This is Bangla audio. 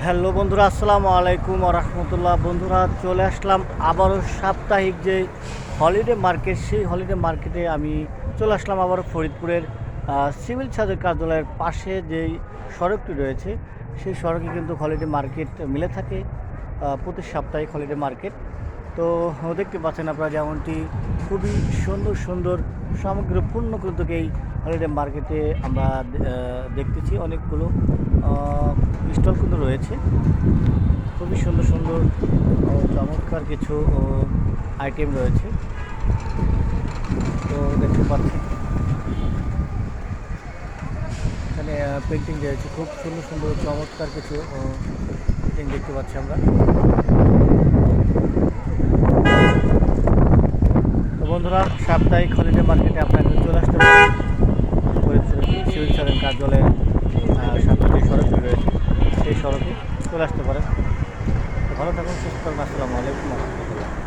হ্যালো বন্ধুরা, আসসালামু আলাইকুম ওয়া রাহমাতুল্লাহ। বন্ধুরা, চলে আসলাম আবারও সাপ্তাহিক যে হলিডে মার্কেট, সেই হলিডে মার্কেটে আমি চলে আসলাম আবারও ফরিদপুরের সিভিল সার্জন কার্যালয়ের পাশে যেই সড়কটি রয়েছে, সেই সড়কে কিন্তু হলিডে মার্কেট মিলে থাকে প্রতি সাপ্তাহিক হলিডে মার্কেট। তো দেখতে পাচ্ছেন আপনারা যেমনটি খুবই সুন্দর সুন্দর সামগ্রী পূর্ণ কিন্তু এই হলিডে মার্কেটে আমরা দেখতেছি অনেকগুলো স্টল কিন্তু রয়েছে। খুবই সুন্দর সুন্দর চমৎকার কিছু আইটেম রয়েছে। তো দেখতে পাচ্ছি এখানে পেন্টিং রয়েছে, খুব সুন্দর সুন্দর চমৎকার কিছু পেন্টিং দেখতে পাচ্ছি আমরা। তো বন্ধুরা, সাপ্তাহিক হলিডে মার্কেটে আপনাকে চলে আসতে পারেন সিভিল সার্জন কার্যালয়ের সামনে যে সড়কটি রয়েছে, সেই সড়কে চলে আসতে পারেন। ভালো থাকুন, সুস্থ থাকুন। আসসালামু আলাইকুম ওয়া রাহমাতুল্লাহ।